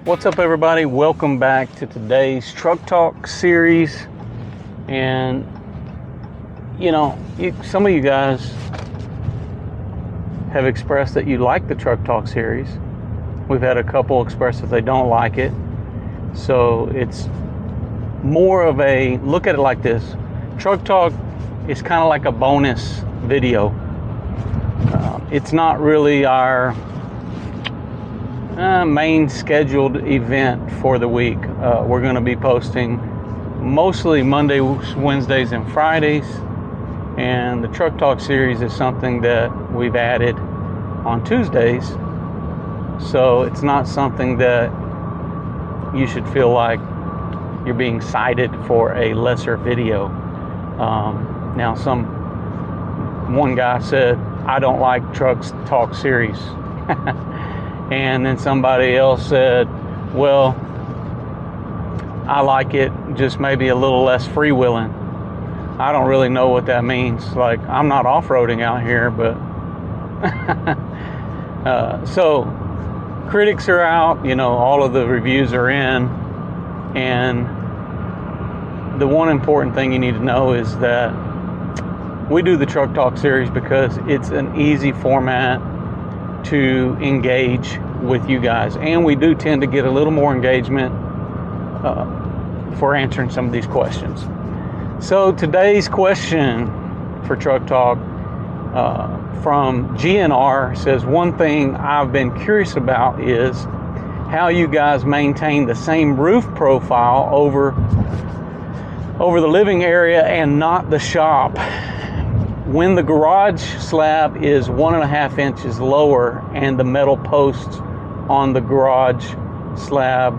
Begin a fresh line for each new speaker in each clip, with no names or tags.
What's up, everybody? Welcome back to today's Truck Talk series. And some of you guys have expressed that you like the Truck Talk series. We've had a couple express that they don't like it. So it's more of a, look at it like this. Truck Talk is kind of like a bonus video. It's not really our main scheduled event for the week. We're going to be posting mostly Mondays, Wednesdays, and Fridays. And the Truck Talk series is something that we've added on Tuesdays. So it's not something that you should feel like you're being cited for a lesser video. Now, one guy said, I don't like Truck Talk series. And then somebody else said, well, I like it, just maybe a little less freewheeling. I don't really know what that means. Like, I'm not off-roading out here, but so critics are out, all of the reviews are in, and the one important thing you need to know is that we do the Truck Talk series because it's an easy format to engage with you guys, and we do tend to get a little more engagement for answering some of these questions. So today's question for Truck Talk from GNR says, one thing I've been curious about is how you guys maintain the same roof profile over the living area and not the shop when the garage slab is 1.5 inches lower and the metal posts on the garage slab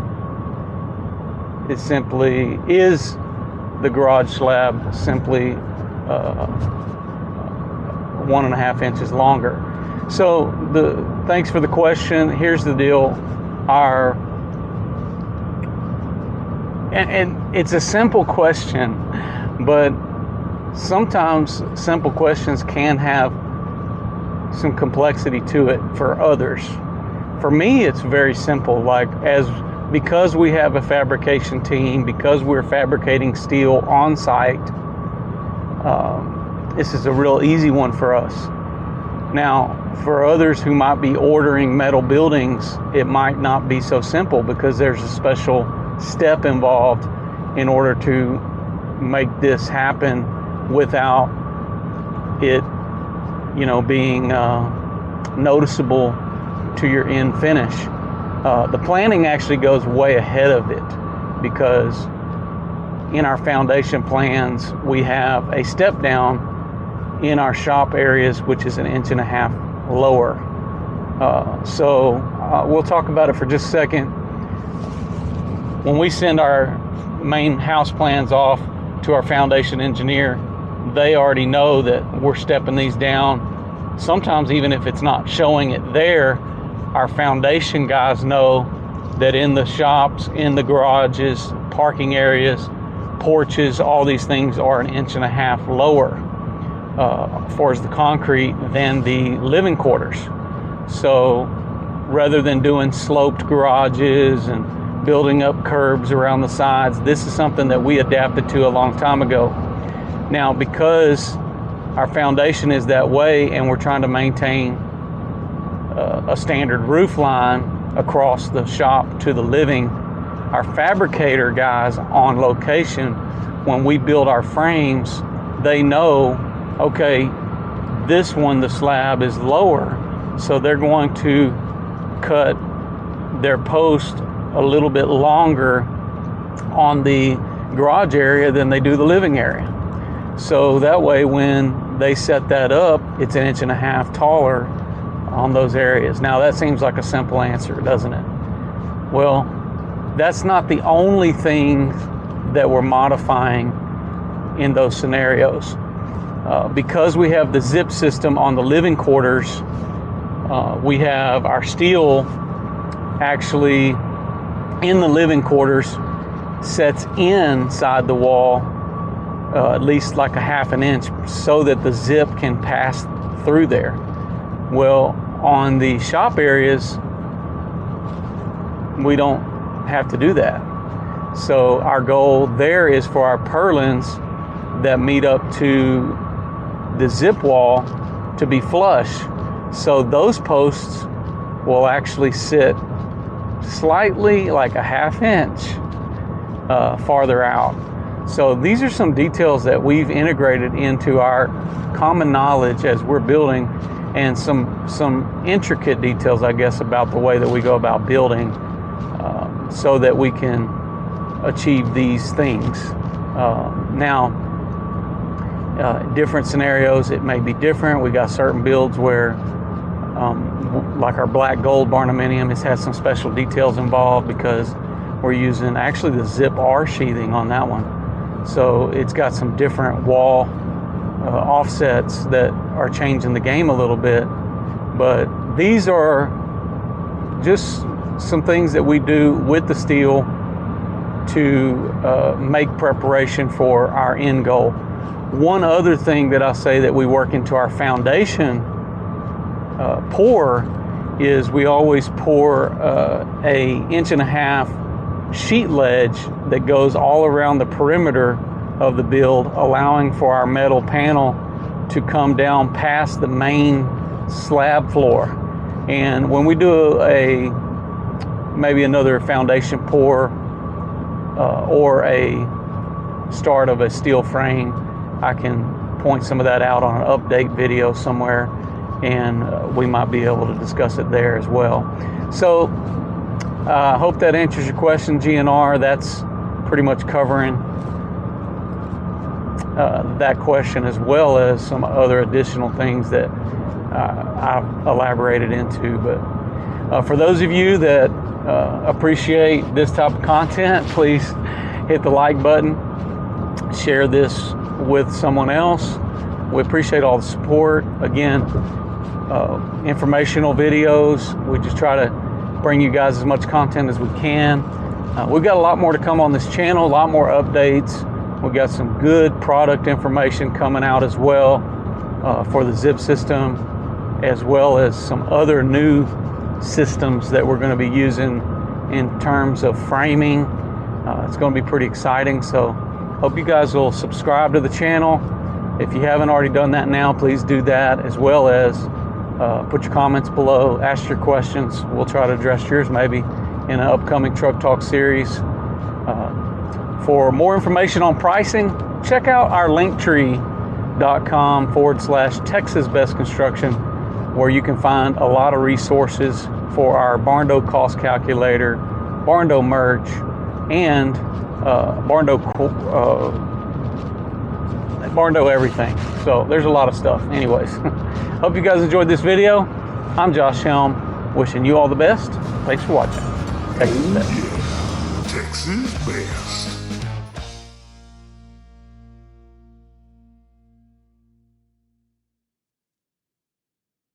is the garage slab simply 1.5 inches longer. So thanks for the question. Here's the deal. And it's a simple question, but sometimes simple questions can have some complexity to it for others. For me, it's very simple. Because we have a fabrication team, because we're fabricating steel on site, this is a real easy one for us. Now, for others who might be ordering metal buildings, it might not be so simple because there's a special step involved in order to make this happen without it, being noticeable to your end finish. The planning actually goes way ahead of it because in our foundation plans, we have a step down in our shop areas, which is 1.5 inches lower. So we'll talk about it for just a second. When we send our main house plans off to our foundation engineer, they already know that we're stepping these down. Sometimes even if it's not showing it there, our foundation guys know that in the shops, in the garages, parking areas, porches, all these things are 1.5 inches lower as far as the concrete than the living quarters. So rather than doing sloped garages and building up curbs around the sides, this is something that we adapted to a long time ago. Now, because our foundation is that way and we're trying to maintain a standard roof line across the shop to the living, our fabricator guys on location, when we build our frames, they know, okay, this one, the slab is lower, so they're going to cut their post a little bit longer on the garage area than they do the living area. So that way when they set that up, it's 1.5 inches taller on those areas. Now that seems like a simple answer, doesn't it? Well, that's not the only thing that we're modifying in those scenarios. Because we have the zip system on the living quarters, we have our steel actually in the living quarters sets inside the wall at least like 1/2 inch so that the zip can pass through there. Well, on the shop areas, we don't have to do that. So our goal there is for our purlins that meet up to the zip wall to be flush. So those posts will actually sit slightly, like a ½ inch farther out. So these are some details that we've integrated into our common knowledge as we're building, and some intricate details, I guess, about the way that we go about building, so that we can achieve these things. Now, different scenarios, it may be different. We got certain builds where, like our black gold Barndominium, it has some special details involved because we're using actually the zip R sheathing on that one. So it's got some different wall offsets that are changing the game a little bit. But these are just some things that we do with the steel to make preparation for our end goal. One other thing that I say that we work into our foundation pour is we always pour a 1.5 inch sheet ledge that goes all around the perimeter of the build, allowing for our metal panel to come down past the main slab floor. And when we do maybe another foundation pour or a start of a steel frame, I can point some of that out on an update video somewhere, and we might be able to discuss it there as well. So I hope that answers your question, GNR. That's pretty much covering that question, as well as some other additional things that I've elaborated into. But for those of you that appreciate this type of content, please hit the like button, share this with someone else. We appreciate all the support. Again, informational videos. We just try to bring you guys as much content as we can. We've got a lot more to come on this channel, a lot more updates. We've got some good product information coming out as well for the zip system, as well as some other new systems that we're going to be using in terms of framing. It's going to be pretty exciting. So hope you guys will subscribe to the channel. If you haven't already done that now, please do that, as well as put your comments below, ask your questions. We'll try to address yours maybe in an upcoming Truck Talk series. For more information on pricing, check out our linktree.com/Texas Best Construction, where you can find a lot of resources for our Barndo cost calculator, Barndo merch, and Barndo everything. So there's a lot of stuff. Anyways, hope you guys enjoyed this video. I'm Josh Helm, wishing you all the best. Thanks for watching. Texas Best.
Texas Best.